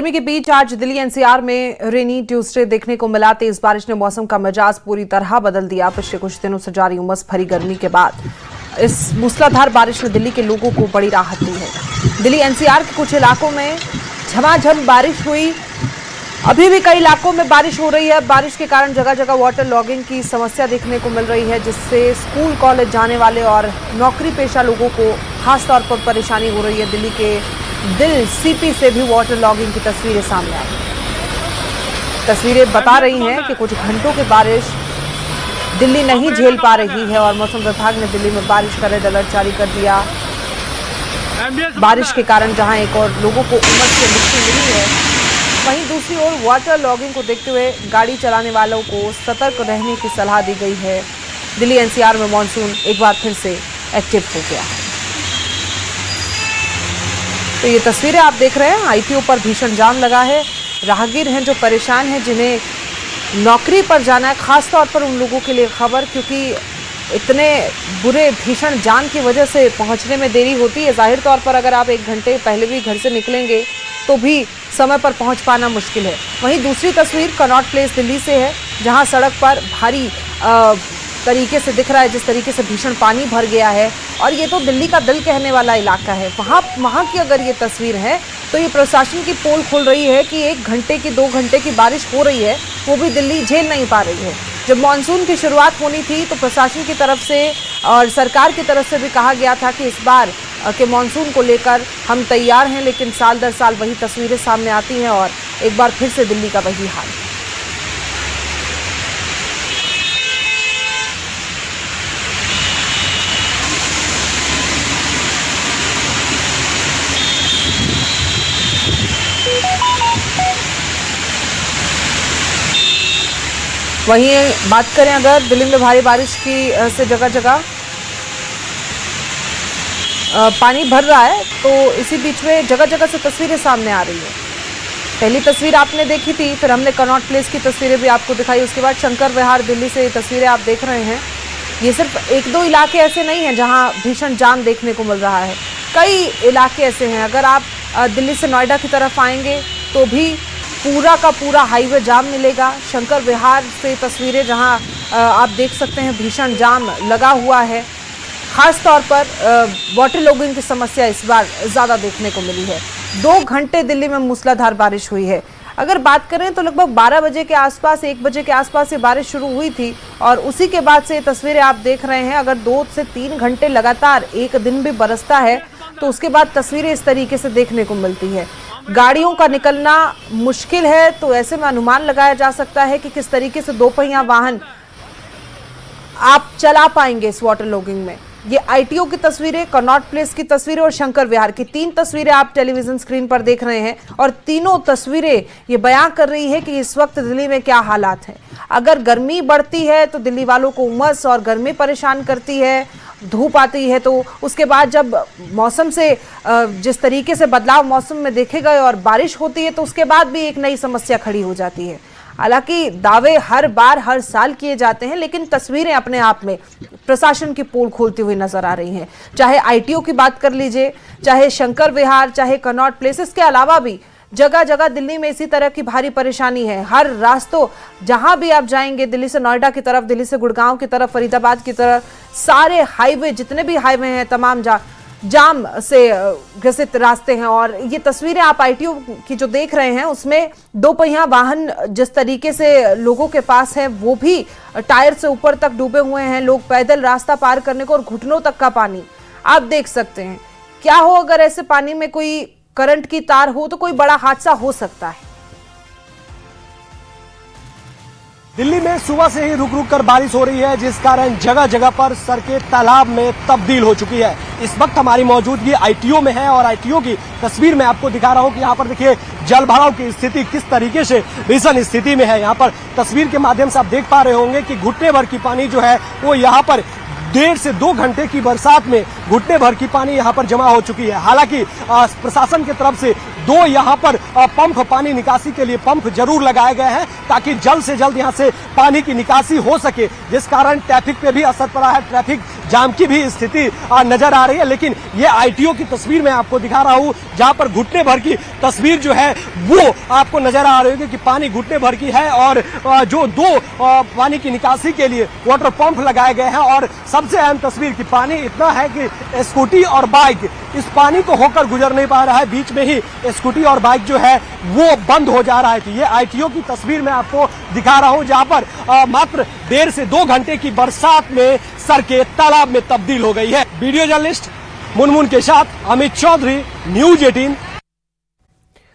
गर्मी के बीच आज दिल्ली एनसीआर में रेनी ट्यूसडे देखने को मिला। तेज बारिश ने मौसम का मिजाज पूरी तरह बदल दिया। पिछले कुछ दिनों से जारी उमस भरी गर्मी के बाद इस मूसलाधार बारिश ने दिल्ली के लोगों को बड़ी राहत दी है। दिल्ली एनसीआर के कुछ इलाकों में झमाझम बारिश हुई। अभी भी कई इलाकों में बारिश हो रही है। बारिश के कारण जगह जगह वाटर लॉगिंग की समस्या देखने को मिल रही है, जिससे स्कूल कॉलेज जाने वाले और नौकरी पेशा लोगों को खास तौर पर परेशानी हो रही है। दिल्ली के दिल सीपी से भी वाटर लॉगिंग की तस्वीरें सामने आई। तस्वीरें बता रही हैं कि कुछ घंटों की बारिश दिल्ली नहीं झेल पा रही है और मौसम विभाग ने दिल्ली में बारिश का रेड अलर्ट जारी कर दिया। बारिश के कारण जहां एक और लोगों को उमस से मुक्ति मिली है, वहीं दूसरी ओर वाटर लॉगिंग को देखते हुए गाड़ी चलाने वालों को सतर्क रहने की सलाह दी गई है। दिल्ली एनसीआर में मानसून एक बार फिर से एक्टिव हो गया है। तो ये तस्वीरें आप देख रहे हैं, आईटीओ पर भीषण जाम लगा है। राहगीर हैं जो परेशान हैं, जिन्हें नौकरी पर जाना है। खास तौर पर उन लोगों के लिए खबर, क्योंकि इतने बुरे भीषण जाम की वजह से पहुंचने में देरी होती है। जाहिर तौर पर अगर आप 1 घंटे पहले भी घर से निकलेंगे तो भी समय पर पहुंच पाना मुश्किल है। वहीं दूसरी तस्वीर कनॉट प्लेस दिल्ली से है, जहां सड़क पर भारी तरीके से दिख रहा है जिस तरीके से भीषण पानी भर गया है। और ये तो दिल्ली का दिल कहने वाला इलाका है। वहाँ की अगर ये तस्वीर है तो ये प्रशासन की पोल खुल रही है कि 1 घंटे की 2 घंटे की बारिश हो रही है, वो भी दिल्ली झेल नहीं पा रही है। जब मानसून की शुरुआत होनी थी तो प्रशासन की तरफ से और सरकार की तरफ से भी कहा गया था कि इस बार के मानसून को लेकर हम तैयार हैं, लेकिन साल दर साल वही तस्वीरें सामने आती हैं और एक बार फिर से दिल्ली का वही हाल। वहीं बात करें अगर दिल्ली में भारी बारिश की से जगह जगह पानी भर रहा है, तो इसी बीच में जगह जगह से तस्वीरें सामने आ रही है। पहली तस्वीर आपने देखी थी, फिर हमने कनॉट प्लेस की तस्वीरें भी आपको दिखाई। उसके बाद शंकर विहार दिल्ली से तस्वीरें आप देख रहे हैं। ये सिर्फ 1-2 इलाके ऐसे नहीं हैं जहां भीषण जाम देखने को मिल रहा है, कई इलाके ऐसे हैं। अगर आप दिल्ली से नोएडा की तरफ आएंगे तो भी पूरा का पूरा हाईवे जाम मिलेगा। शंकर विहार से तस्वीरें जहां आप देख सकते हैं भीषण जाम लगा हुआ है। खास तौर पर वाटर लॉगिंग की समस्या इस बार ज़्यादा देखने को मिली है। 2 घंटे दिल्ली में मूसलाधार बारिश हुई है। अगर बात करें तो लगभग 12 बजे के आसपास, 1 बजे के आसपास ये बारिश शुरू हुई थी और उसी के बाद से ये तस्वीरें आप देख रहे हैं। अगर 2 से 3 घंटे लगातार एक दिन भी बरसता है तो उसके बाद तस्वीरें इस तरीके से देखने को मिलती है। गाड़ियों का निकलना मुश्किल है, तो ऐसे में अनुमान लगाया जा सकता है कि किस तरीके से 2 पहिया वाहन आप चला पाएंगे इस वाटर लॉगिंग में। ये आईटीओ की तस्वीरें, कनॉट प्लेस की तस्वीरें और शंकर विहार की 3 तस्वीरें आप टेलीविजन स्क्रीन पर देख रहे हैं और तीनों तस्वीरें ये बयां कर रही है कि इस वक्त दिल्ली में क्या हालात हैं। अगर गर्मी बढ़ती है तो दिल्ली वालों को उमस और गर्मी परेशान करती है, धूप आती है तो उसके बाद जब मौसम से जिस तरीके से बदलाव मौसम में देखे गए और बारिश होती है तो उसके बाद भी एक नई समस्या खड़ी हो जाती है। हालांकि दावे हर बार हर साल किए जाते हैं, लेकिन तस्वीरें अपने आप में प्रशासन की पोल खोलती हुई नजर आ रही हैं। चाहे आईटीओ की बात कर लीजिए, चाहे शंकर विहार, चाहे कनॉट प्लेस, इसके अलावा भी जगह जगह दिल्ली में इसी तरह की भारी परेशानी है। हर रास्तों जहां भी आप जाएंगे, दिल्ली से नोएडा की तरफ, दिल्ली से गुड़गांव की तरफ, फरीदाबाद की तरफ, सारे हाईवे जितने भी हाईवे हैं तमाम जाम से ग्रसित रास्ते हैं। और ये तस्वीरें आप आईटीओ की जो देख रहे हैं उसमें 2 पहिया वाहन जिस तरीके से लोगों के पास है वो भी टायर से ऊपर तक डूबे हुए हैं। लोग पैदल रास्ता पार करने को और घुटनों तक का पानी आप देख सकते हैं। क्या हो अगर ऐसे पानी में कोई करंट की तार हो तो कोई बड़ा हादसा हो सकता है। दिल्ली में सुबह से ही रुक रुक कर बारिश हो रही है, जिस कारण जगह जगह पर सड़कें तालाब में तब्दील हो चुकी है। इस वक्त हमारी मौजूदगी आईटीओ में है और आईटीओ की तस्वीर मैं आपको दिखा रहा हूं कि यहाँ पर देखिए जल भराव की स्थिति किस तरीके से भीषण स्थिति में है। यहाँ पर तस्वीर के माध्यम से आप देख पा रहे होंगे कि घुटने भर की पानी जो है वो यहाँ पर 1.5 से 2 घंटे की बरसात में घुटने भर की पानी यहाँ पर जमा हो चुकी है। हालांकि प्रशासन की तरफ से 2 यहाँ पर पंप, पानी निकासी के लिए पंप जरूर लगाए गए हैं ताकि जल्द से जल्द यहाँ से पानी की निकासी हो सके, जिस कारण ट्रैफिक पे भी असर पड़ा है। ट्रैफिक जाम की भी स्थिति नजर आ रही है। लेकिन ये आईटीओ की तस्वीर मैं आपको दिखा रहा हूँ, जहां पर घुटने भर की तस्वीर जो है वो आपको नजर आ रही होगी कि पानी घुटने भर की है और जो दो पानी की निकासी के लिए वाटर पंप लगाए गए हैं। और सबसे अहम तस्वीर की पानी इतना है कि स्कूटी और बाइक इस पानी को होकर गुजर नहीं पा रहा है, बीच में ही स्कूटी और बाइक जो है वो बंद हो जा रहा है। तो ये आईटीओ की तस्वीर मैं आपको दिखा रहा हूं, जहां पर मात्र 1.5 से 2 घंटे की बरसात में सड़कें तालाब में तब्दील हो गई है। वीडियो जर्नलिस्ट मुनमुन के साथ अमित चौधरी, न्यूज 18